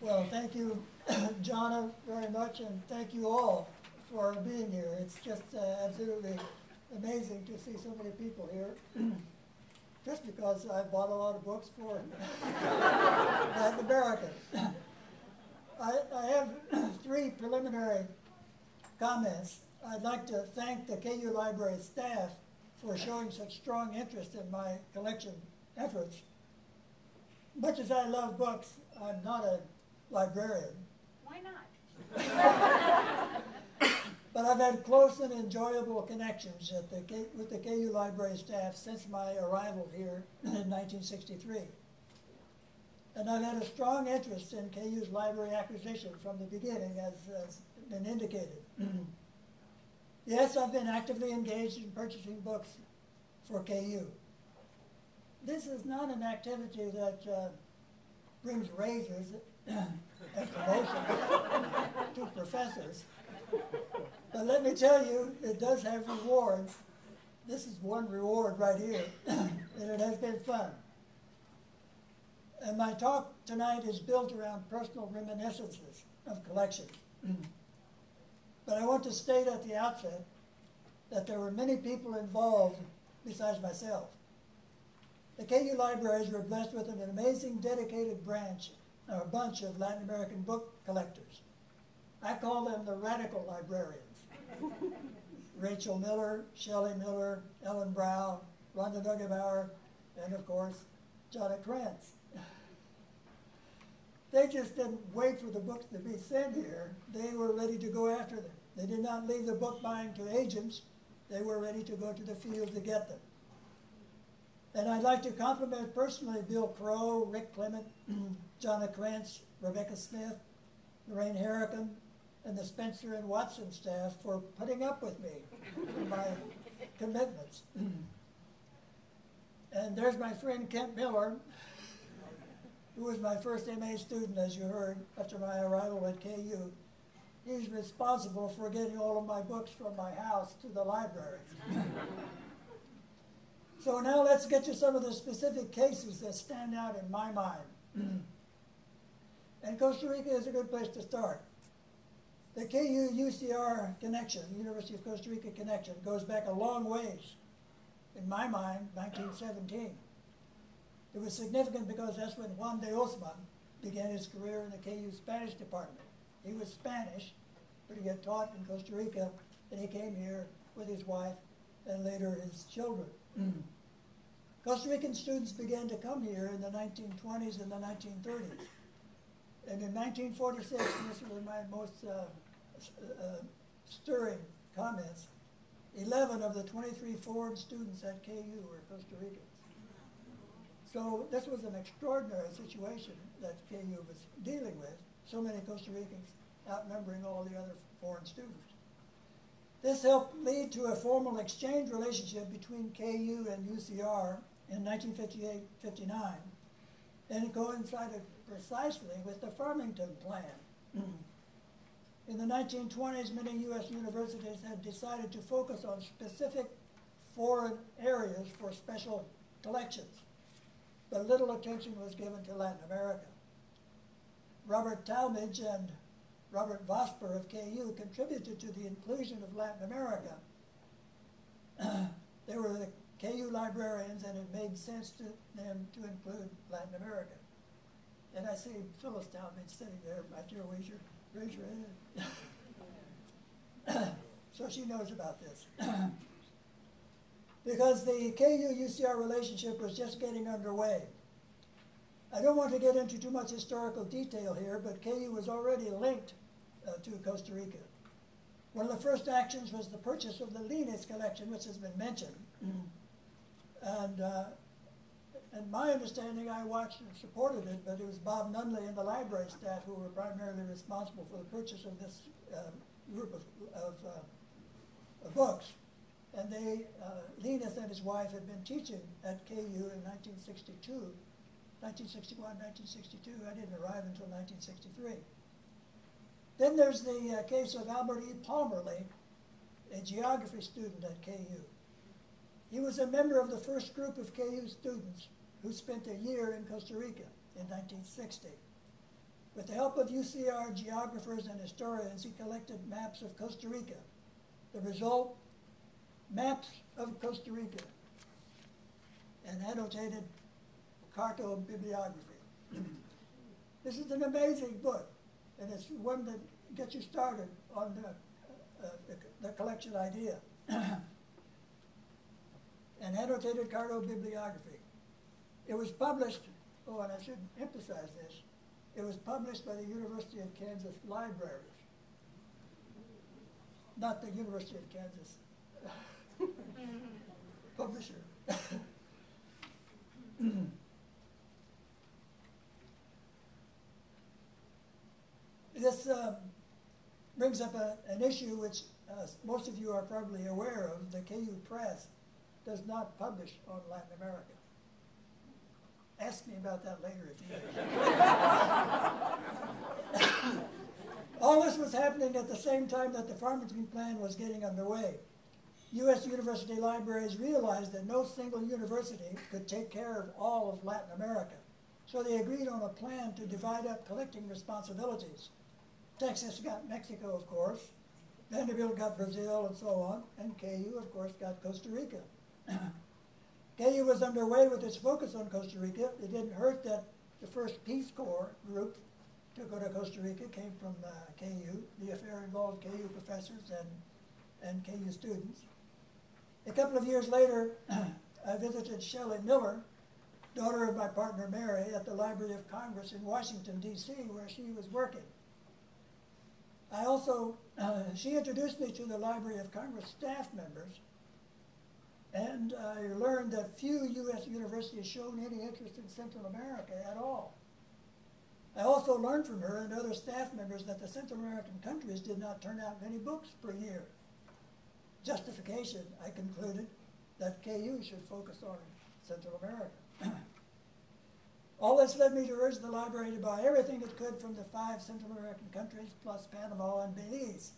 Well, thank you, Jonna, very much, and thank you all for being here. It's just absolutely amazing to see so many people here, just because I bought a lot of books for Latin America. I have three preliminary comments. I'd like to thank the KU Library staff for showing such strong interest in my collection efforts. Much as I love books, I'm not a librarian. Why not? But I've had close and enjoyable connections with the KU Library staff since my arrival here in 1963. And I've had a strong interest in KU's library acquisition from the beginning, as has been indicated. Yes, I've been actively engaged in purchasing books for KU. This is not an activity that brings raises and promotions to professors. But let me tell you, it does have rewards. This is one reward right here, and it has been fun. And my talk tonight is built around personal reminiscences of collection. But I want to state at the outset that there were many people involved besides myself. The KU libraries were blessed with an amazing dedicated bunch of Latin American book collectors. I call them the radical librarians. Rachel Miller, Shelley Miller, Ellen Brown, Rhonda Nuggebauer, and of course, Johnny Krantz. They just didn't wait for the books to be sent here. They were ready to go after them. They did not leave the book buying to agents. They were ready to go to the field to get them. And I'd like to compliment personally Bill Crow, Rick Clement, Johnny Krantz, Rebecca Smith, Lorraine Harrigan, and the Spencer and Watson staff for putting up with me in my commitments. And there's my friend Kent Miller, who was my first MA student, as you heard, after my arrival at KU. He's responsible for getting all of my books from my house to the library. So now let's get to some of the specific cases that stand out in my mind. And Costa Rica is a good place to start. The KU-UCR connection, University of Costa Rica connection, goes back a long ways. In my mind, 1917. It was significant because that's when Juan de Osman began his career in the KU Spanish department. He was Spanish, but he had taught in Costa Rica, and he came here with his wife and later his children. Costa Rican students began to come here in the 1920s and the 1930s. And in 1946, and this was my most stirring comments, 11 of the 23 foreign students at KU were Costa Ricans. So this was an extraordinary situation that KU was dealing with, so many Costa Ricans outnumbering all the other foreign students. This helped lead to a formal exchange relationship between KU and UCR in 1958-59, and it coincided precisely with the Farmington Plan. In the 1920s, many U.S. universities had decided to focus on specific foreign areas for special collections, but little attention was given to Latin America. Robert Talmadge and Robert Vosper of KU contributed to the inclusion of Latin America. They were the KU librarians, and it made sense to them to include Latin America. And I see Phyllis Talmadge sitting there back here. Raise your hand. So she knows about this. Because the KU-UCR relationship was just getting underway. I don't want to get into too much historical detail here, but KU was already linked to Costa Rica. One of the first actions was the purchase of the Lina's collection, which has been mentioned. And my understanding, I watched and supported it, but it was Bob Nunley and the library staff who were primarily responsible for the purchase of this group of books. And Linus and his wife had been teaching at KU in 1961, 1962. I didn't arrive until 1963. Then there's the case of Albert E. Palmerly, a geography student at KU. He was a member of the first group of KU students who spent a year in Costa Rica in 1960. With the help of UCR geographers and historians, he collected maps of Costa Rica. The result, maps of Costa Rica, and annotated cartobibliography. This is an amazing book, and it's one that gets you started on the collection idea. An annotated cartobibliography. It was published, oh, and I should emphasize this, it was published by the University of Kansas Libraries, not the University of Kansas publisher. This brings up an issue which most of you are probably aware of. The KU Press does not publish on Latin America. Ask me about that later if you wish. All this was happening at the same time that the Farmington Plan was getting underway. U.S. university libraries realized that no single university could take care of all of Latin America. So they agreed on a plan to divide up collecting responsibilities. Texas got Mexico, of course. Vanderbilt got Brazil and so on. And KU, of course, got Costa Rica. KU was underway with its focus on Costa Rica. It didn't hurt that the first Peace Corps group to go to Costa Rica came from KU. The affair involved KU professors and KU students. A couple of years later, I visited Charley Miller, daughter of my partner Mary, at the Library of Congress in Washington, D.C., where she was working. I also, she introduced me to the Library of Congress staff members, and I learned that few U.S. universities showed any interest in Central America at all. I also learned from her and other staff members that the Central American countries did not turn out many books per year. Justification, I concluded, that KU should focus on Central America. All this led me to urge the library to buy everything it could from the 5 Central American countries, plus Panama and Belize.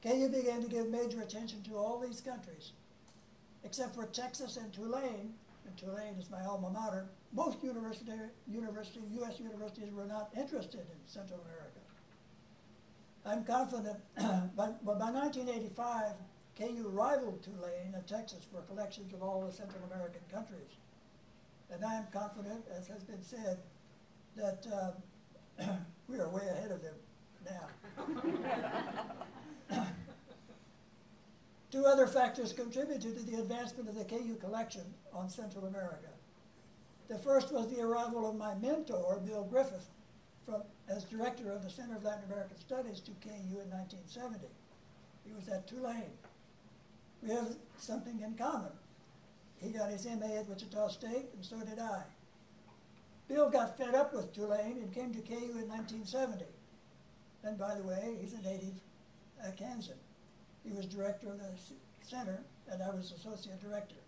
KU began to give major attention to all these countries. Except for Texas and Tulane is my alma mater, most U.S. universities were not interested in Central America. I'm confident, but by 1985, KU rivaled Tulane and Texas for collections of all the Central American countries. And I am confident, as has been said, that we are way ahead of them now. 2 other factors contributed to the advancement of the KU collection on Central America. The first was the arrival of my mentor, Bill Griffith, as director of the Center of Latin American Studies to KU in 1970. He was at Tulane. We have something in common. He got his MA at Wichita State, and so did I. Bill got fed up with Tulane and came to KU in 1970. And by the way, he's a native Kansan. He was director of the center, and I was associate director.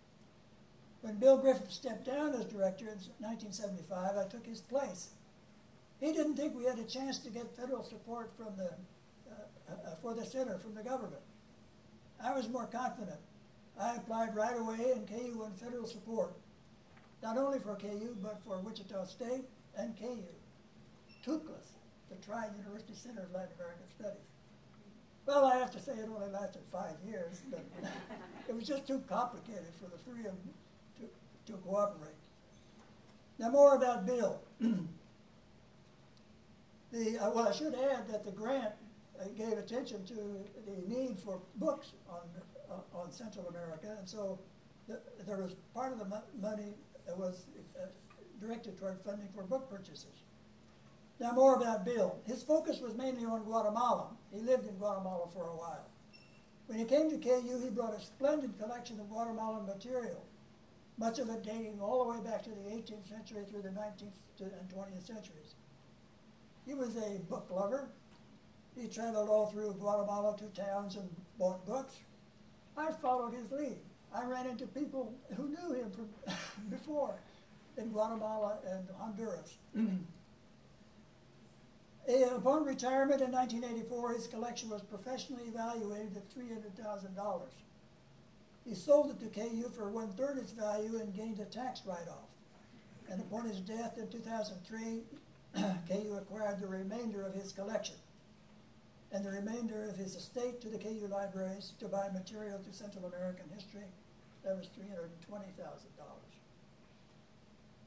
When Bill Griffith stepped down as director in 1975, I took his place. He didn't think we had a chance to get federal support from for the center from the government. I was more confident. I applied right away, and KU won federal support, not only for KU, but for Wichita State and KU. TUCLAS, the Tri-University Center of Latin American Studies. Well, I have to say it only lasted 5 years, but it was just too complicated for the 3 of them to cooperate. Now more about Bill. Well, I should add that the grant gave attention to the need for books on Central America, and so there was part of the money that was directed toward funding for book purchases. Now more about Bill. His focus was mainly on Guatemala. He lived in Guatemala for a while. When he came to KU, he brought a splendid collection of Guatemalan material, much of it dating all the way back to the 18th century through the 19th and 20th centuries. He was a book lover. He traveled all through Guatemala to towns and bought books. I followed his lead. I ran into people who knew him from before in Guatemala and Honduras. Upon retirement in 1984, his collection was professionally evaluated at $300,000. He sold it to KU for 1/3 its value and gained a tax write-off. And upon his death in 2003, KU acquired subscribed the remainder of his collection and the remainder of his estate to the KU libraries to buy material to Central American history. That was $320,000.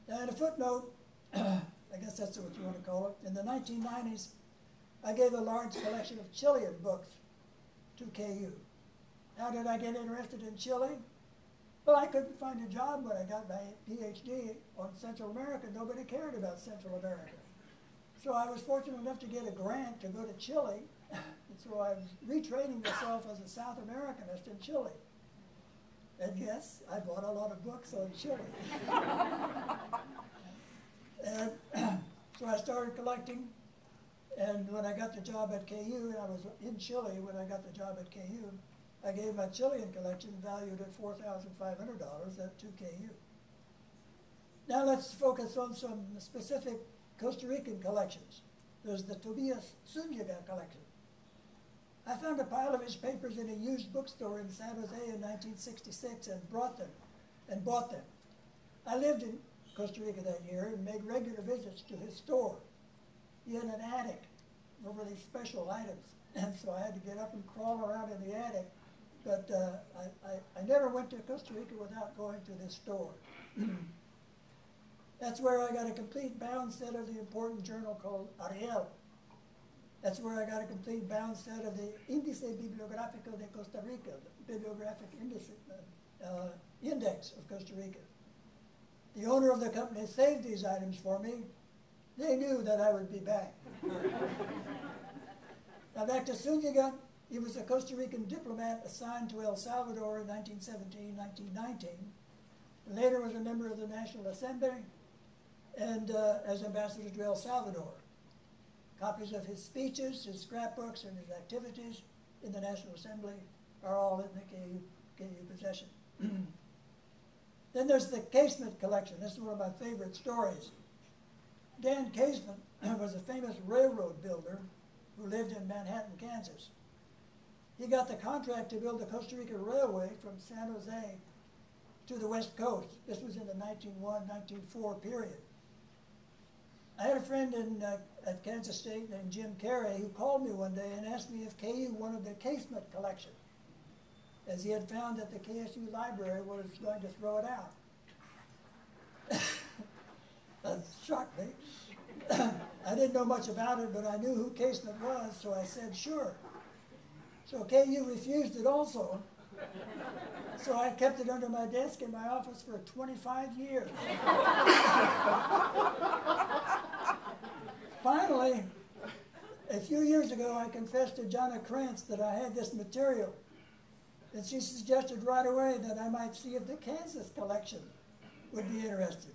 Now, in a footnote, I guess that's what you want to call it, in the 1990s, I gave a large collection of Chilean books to KU. How did I get interested in Chile? Well, I couldn't find a job when I got my PhD on Central America. Nobody cared about Central America. So I was fortunate enough to get a grant to go to Chile. And so I was retraining myself as a South Americanist in Chile. And yes, I bought a lot of books on Chile. And so I started collecting. And when I got the job at KU, and I was in Chile when I got the job at KU, I gave my Chilean collection valued at $4,500 to KU. Now let's focus on some specific Costa Rican collections. There's the Tobias Zúñiga collection. I found a pile of his papers in a used bookstore in San Jose in 1966 and bought them. I lived in Costa Rica that year and made regular visits to his store. He had an attic for really special items, and so I had to get up and crawl around in the attic. But I never went to Costa Rica without going to this store. That's where I got a complete bound set of the important journal called Ariel. That's where I got a complete bound set of the Índice Bibliográfico de Costa Rica, the bibliographic index of Costa Rica. The owner of the company saved these items for me. They knew that I would be back. Now back to Zúñiga. He was a Costa Rican diplomat assigned to El Salvador in 1917, 1919. And later was a member of the National Assembly and as ambassador to El Salvador. Copies of his speeches, his scrapbooks, and his activities in the National Assembly are all in the KU possession. Then there's the Casement collection. This is one of my favorite stories. Dan Casement was a famous railroad builder who lived in Manhattan, Kansas. He got the contract to build the Costa Rica Railway from San Jose to the West Coast. This was in the 1901-1904 period. I had a friend at Kansas State named Jim Carey who called me one day and asked me if KU wanted the Casement collection, as he had found that the KSU library was going to throw it out. That shocked me. I didn't know much about it, but I knew who Casement was, so I said, sure. So KU refused it also. So I kept it under my desk in my office for 25 years. Finally, a few years ago, I confessed to Jonna Krantz that I had this material. And she suggested right away that I might see if the Kansas collection would be interested.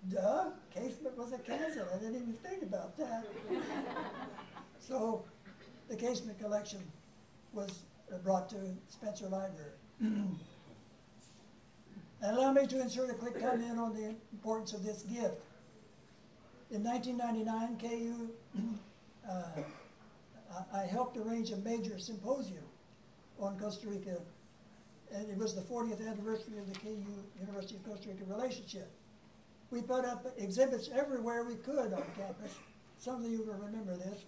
Duh, Casement was a Kansas. I didn't even think about that. So the Casement collection was brought to Spencer Library. And allow me to insert a quick comment on the importance of this gift. In 1999, KU, I helped arrange a major symposium on Costa Rica, and it was the 40th anniversary of the KU University of Costa Rica relationship. We put up exhibits everywhere we could on campus. Some of you will remember this.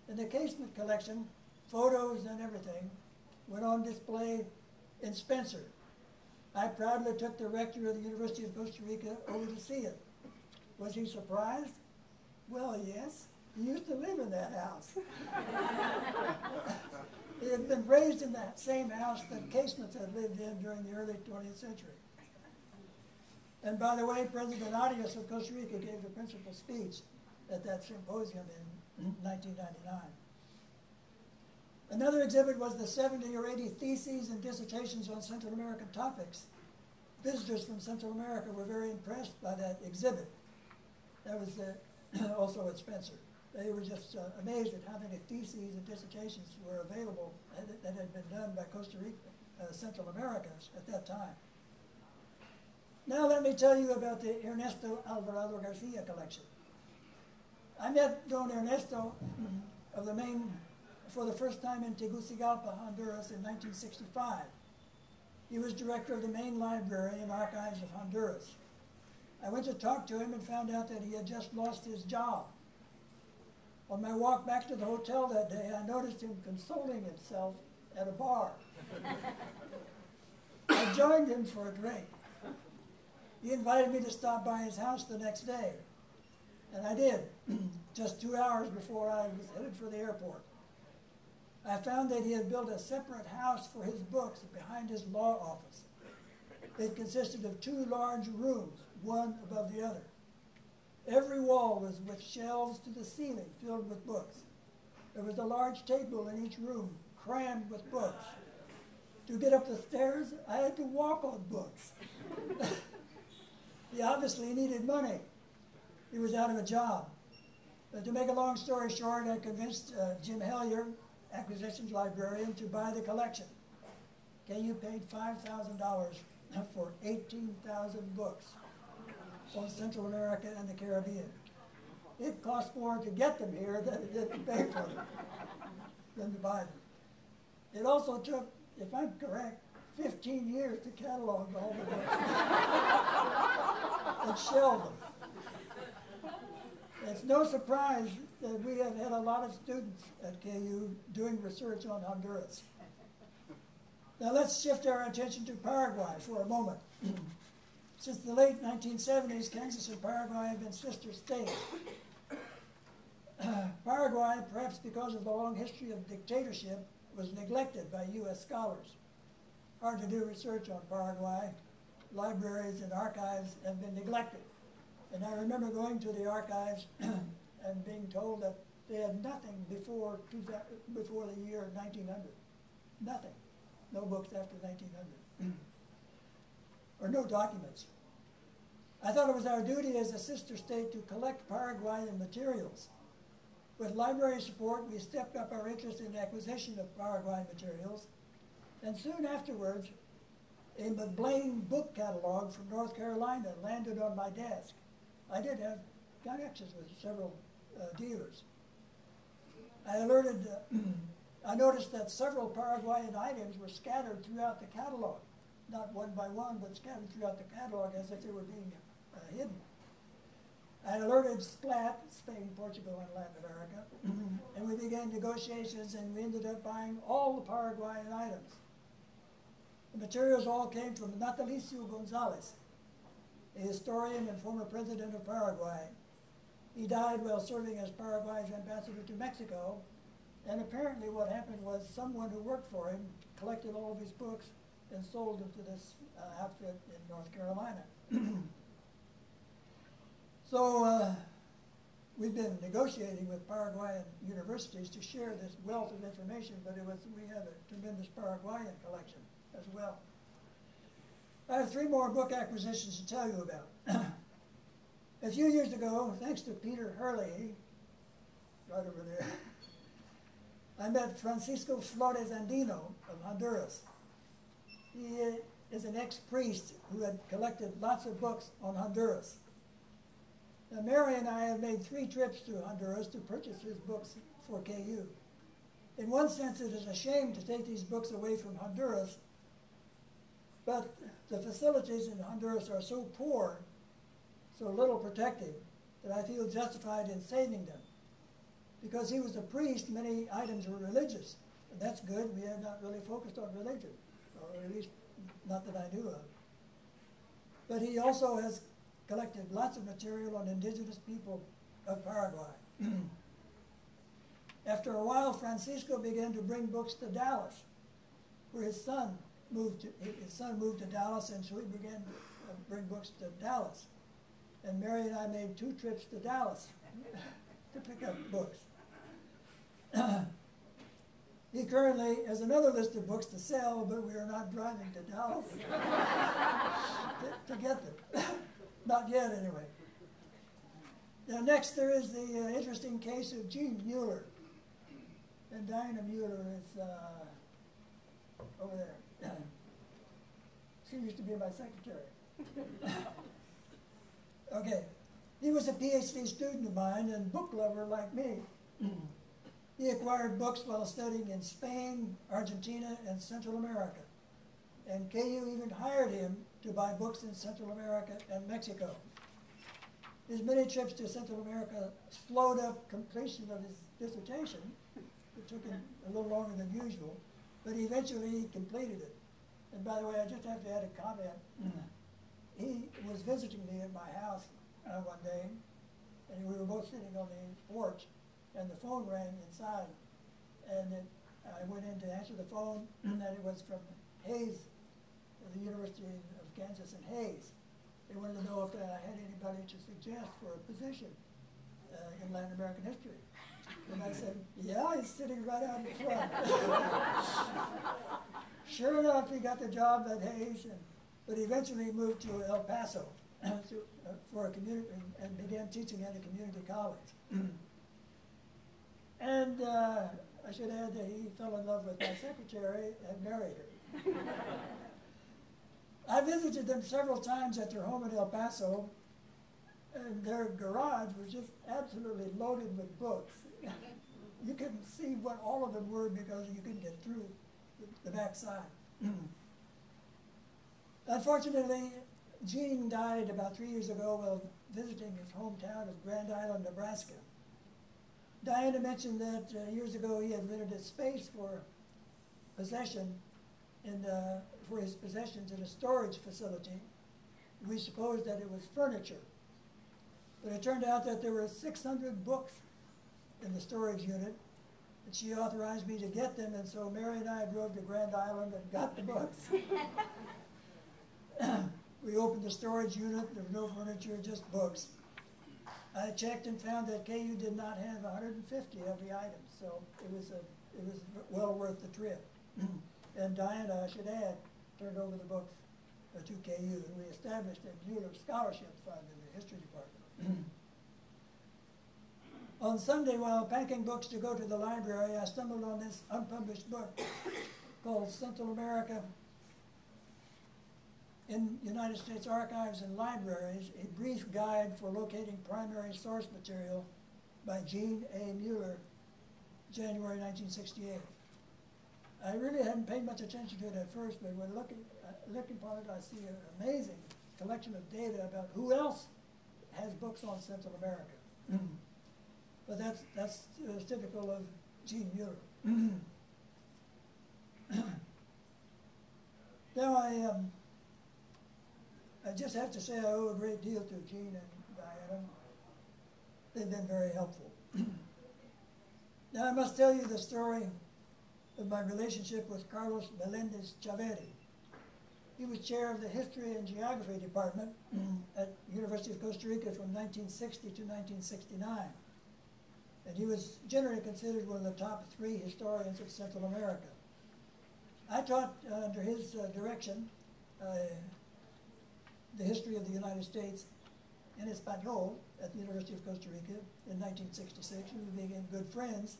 And the Casement collection, photos and everything, went on display in Spencer. I proudly took the rector of the University of Costa Rica over to see it. Was he surprised? Well, yes. He used to live in that house. He had been raised in that same house that Casements had lived in during the early 20th century. And by the way, President Arias of Costa Rica gave the principal speech at that symposium in 1999. Another exhibit was the 70 or 80 theses and dissertations on Central American topics. Visitors from Central America were very impressed by that exhibit. That was also at Spencer. They were just amazed at how many theses and dissertations were available that had been done by Costa Rica, Central Americans at that time. Now let me tell you about the Ernesto Alvarado Garcia collection. I met Don Ernesto of the Maine for the first time in Tegucigalpa, Honduras in 1965. He was director of the Maine Library and Archives of Honduras. I went to talk to him and found out that he had just lost his job. On my walk back to the hotel that day, I noticed him consoling himself at a bar. I joined him for a drink. He invited me to stop by his house the next day, and I did, just 2 hours before I was headed for the airport. I found that he had built a separate house for his books behind his law office. It consisted of 2 large rooms, one above the other. Every wall was with shelves to the ceiling filled with books. There was a large table in each room crammed with books. To get up the stairs, I had to walk on books. He obviously needed money. He was out of a job. But to make a long story short, I convinced Jim Hellier, acquisitions librarian, to buy the collection. KU paid $5,000 for 18,000 books on Central America and the Caribbean. It cost more to get them here than it did to pay for them, than to buy them. It also took, if I'm correct, 15 years to catalog all the books and shelve them. It's no surprise that we have had a lot of students at KU doing research on Honduras. Now let's shift our attention to Paraguay for a moment. Since the late 1970s, Kansas and Paraguay have been sister states. Paraguay, perhaps because of the long history of dictatorship, was neglected by U.S. scholars. Hard to do research on Paraguay. Libraries and archives have been neglected. And I remember going to the archives and being told that they had nothing before the year 1900. Nothing. No books after 1900. Or no documents. I thought it was our duty as a sister state to collect Paraguayan materials. With library support, we stepped up our interest in the acquisition of Paraguayan materials, and soon afterwards, a McBlain book catalog from North Carolina landed on my desk. I did have connections with several dealers. I noticed that several Paraguayan items were scattered throughout the catalog, not one by one, but scattered throughout the catalog as if they were being hidden. I alerted SPLAT, Spain, Portugal, and Latin America, and we began negotiations, and we ended up buying all the Paraguayan items. The materials all came from Natalicio Gonzalez, a historian and former president of Paraguay. He died while serving as Paraguay's ambassador to Mexico, and apparently what happened was someone who worked for him collected all of his books and sold them to this outfit in North Carolina. So we've been negotiating with Paraguayan universities to share this wealth of information, but we have a tremendous Paraguayan collection as well. I have 3 more book acquisitions to tell you about. A few years ago, thanks to Peter Hurley, right over there, I met Francisco Flores Andino of Honduras. He is an ex-priest who had collected lots of books on Honduras. Now, Mary and I have made 3 trips to Honduras to purchase his books for KU. In one sense, it is a shame to take these books away from Honduras, but the facilities in Honduras are so poor, so little protected, that I feel justified in saving them. Because he was a priest, many items were religious. And that's good. We have not really focused on religion, or at least not that I knew of. But he also has collected lots of material on indigenous people of Paraguay. After a while, Francisco began to bring books to Dallas, where his son moved to Dallas, and so he began to bring books to Dallas. And Mary and I made 2 trips to Dallas to pick up books. He currently has another list of books to sell, but we are not driving to Dallas to get them. Not yet, anyway. Now, next, there is the interesting case of Jean Mueller. And Diana Mueller is over there. She used to be my secretary. Okay. He was a PhD student of mine and book lover like me. He acquired books while studying in Spain, Argentina, and Central America. And KU even hired him to buy books in Central America and Mexico. His many trips to Central America slowed up completion of his dissertation. It took him a little longer than usual, but eventually he completed it. And by the way, I just have to add a comment. He was visiting me at my house one day, and we were both sitting on the porch, and the phone rang inside. And I went in to answer the phone, and it was from Hayes, the University of Kansas in Hayes. They wanted to know if I had anybody to suggest for a position in Latin American history. And I said, yeah, he's sitting right out in front. Sure enough, he got the job at Hayes, but eventually moved to El Paso for a community and began teaching at a community college. And I should add that he fell in love with my secretary and married her. I visited them several times at their home in El Paso, and their garage was just absolutely loaded with books. You couldn't see what all of them were because you couldn't get through the back side. Unfortunately, Gene died about 3 years ago while visiting his hometown of Grand Island, Nebraska. Diana mentioned that years ago he had rented a space for possession for his possessions in a storage facility. We supposed that it was furniture. But it turned out that there were 600 books in the storage unit, and she authorized me to get them, and so Mary and I drove to Grand Island and got the books. We opened the storage unit, there was no furniture, just books. I checked and found that KU did not have 150 of the items, so it was well worth the trip. And Diana, I should add, turned over the books to KU, and we established a Mueller Scholarship Fund in the history department. On Sunday, while packing books to go to the library, I stumbled on this unpublished book called Central America in United States Archives and Libraries, a brief guide for locating primary source material by Gene A. Mueller, January 1968. I really hadn't paid much attention to it at first, but when looking upon it, I see an amazing collection of data about who else has books on Central America. But that's typical of Gene Mueller. Now I just have to say I owe a great deal to Gene and Diana. They've been very helpful. Now I must tell you the story of my relationship with Carlos Melendez Chaveri. He was chair of the History and Geography Department at University of Costa Rica from 1960 to 1969. And he was generally considered one of the top 3 historians of Central America. I taught under his direction the history of the United States in Espanol at the University of Costa Rica in 1966, and we became good friends.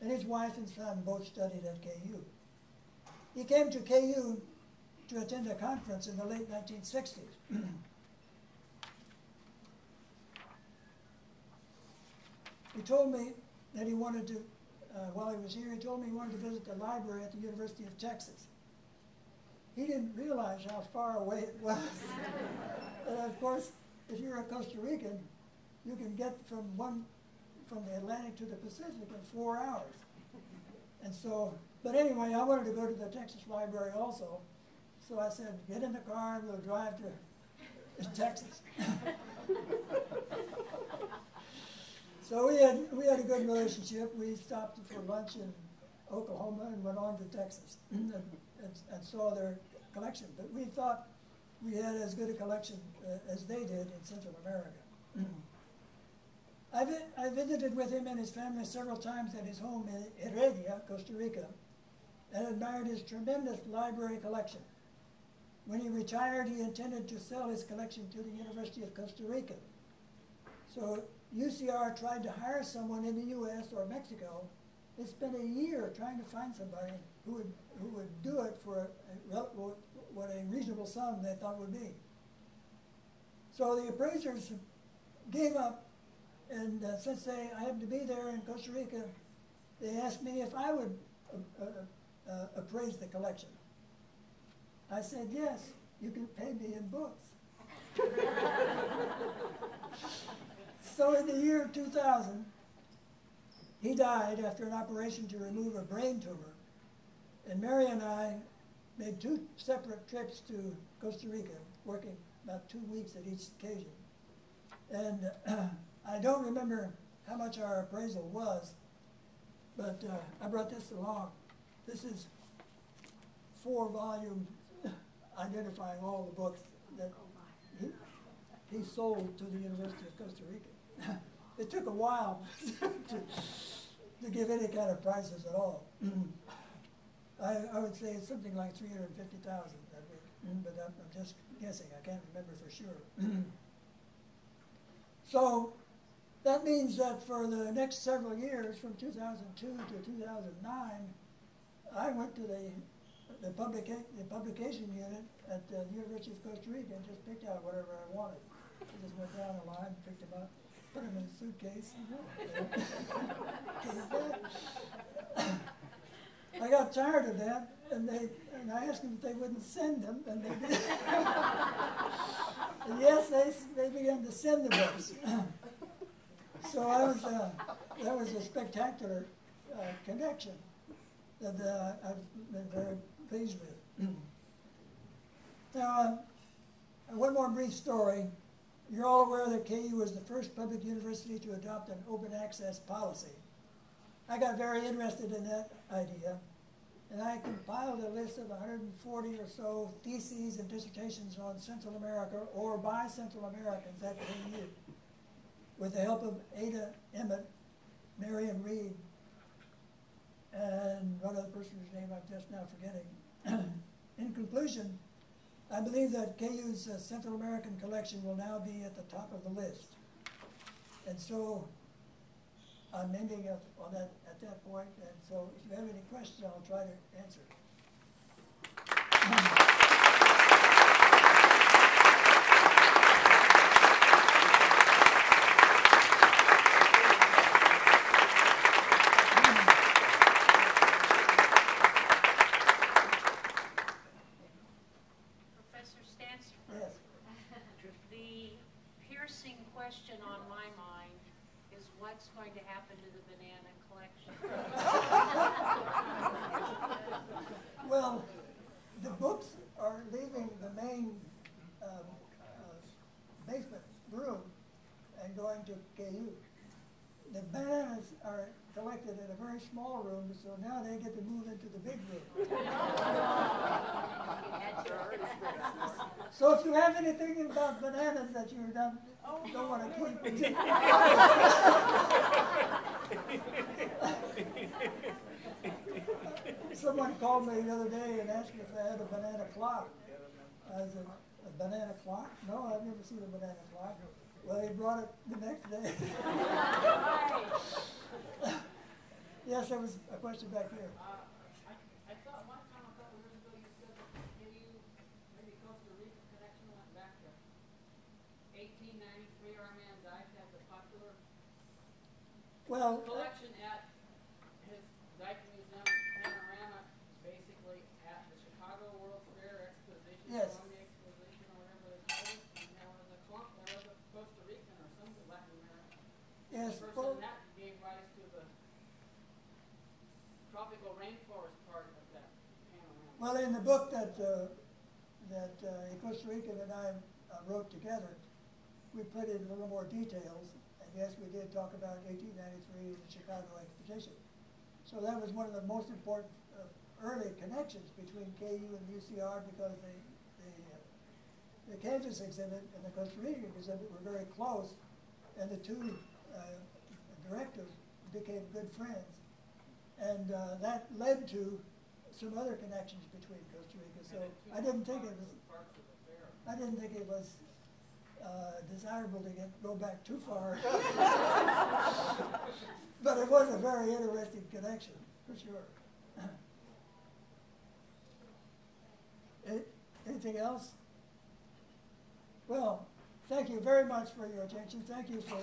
And his wife and son both studied at KU. He came to KU to attend a conference in the late 1960s. He told me that he wanted to, while he was here, he told me he wanted to visit the library at the University of Texas. He didn't realize how far away it was. And of course, if you're a Costa Rican, you can get from the Atlantic to the Pacific in 4 hours. And so, but anyway, I wanted to go to the Texas library also. So I said, get in the car and we'll drive to Texas. So we had a good relationship. We stopped for lunch in Oklahoma and went on to Texas and saw their collection. But we thought we had as good a collection as they did in Central America. I visited with him and his family several times at his home in Heredia, Costa Rica, and admired his tremendous library collection. When he retired, he intended to sell his collection to the University of Costa Rica. So UCR tried to hire someone in the U.S. or Mexico. They spent a year trying to find somebody who would do it for what a reasonable sum they thought would be. So the appraisers gave up, and since I happened to be there in Costa Rica, they asked me if I would appraise the collection. I said, yes, you can pay me in books. So in the year 2000, he died after an operation to remove a brain tumor. And Mary and I made 2 separate trips to Costa Rica, working about 2 weeks at each occasion. And I don't remember how much our appraisal was, but I brought this along. This is 4 volumes identifying all the books that he sold to the University of Costa Rica. It took a while to give any kind of prices at all. I would say it's something like $350,000 that week, but I'm just guessing. I can't remember for sure. So that means that for the next several years, from 2002 to 2009, I went to the publication unit at the University of Costa Rica and just picked out whatever I wanted. I just went down the line, picked them up, put them in a suitcase. I got tired of that, and I asked them if they wouldn't send them, and they did. And yes, they began to send the books. So that was a spectacular connection that I've been very pleased with. Now, one more brief story. You're all aware that KU was the first public university to adopt an open access policy. I got very interested in that idea, and I compiled a list of 140 or so theses and dissertations on Central America or by Central Americans at KU, with the help of Ada Emmett, Marion Reed, and one other person whose name I'm just now forgetting. In conclusion, I believe that KU's Central American collection will now be at the top of the list. And so I'm ending up on that at that point, and so if you have any questions, I'll try to answer. Professor Stansifer, yes. The piercing question on my mind is what's going to happen to the banana collection? Well, the books are leaving the main basement room and going to KU. The bananas are collected in a very small room, so now they get to move into the big room. So if you have anything about bananas that you don't want to keep, someone called me the other day and asked me if I had a banana clock. I said, a banana clock? No, I've never seen a banana clock. Well, he brought it the next day. Yes, there was a question back here. I thought one time, a couple years ago, you said that maybe Costa Rica connection went back to 1893. Our man Dyke had the popular collection at his Dyke Museum Panorama, basically at the Chicago World Fair Exposition, yes. Columbia Exposition, or whatever they called it. And there was a clump, there was a Costa Rican or some Latin American. Yes. And that gave rise to the tropical rainforest part of that panorama. Well, in the book that Costa Rican and I wrote together, we put in a little more details. And yes, we did talk about 1893 and the Chicago Exposition. So that was one of the most important early connections between KU and UCR, because the Kansas exhibit and the Costa Rican exhibit were very close, and the two directors became good friends. And that led to some other connections between Costa Rica. So I didn't think it was desirable to go back too far. But it was a very interesting connection, for sure. Anything else? Well, thank you very much for your attention. Thank you for...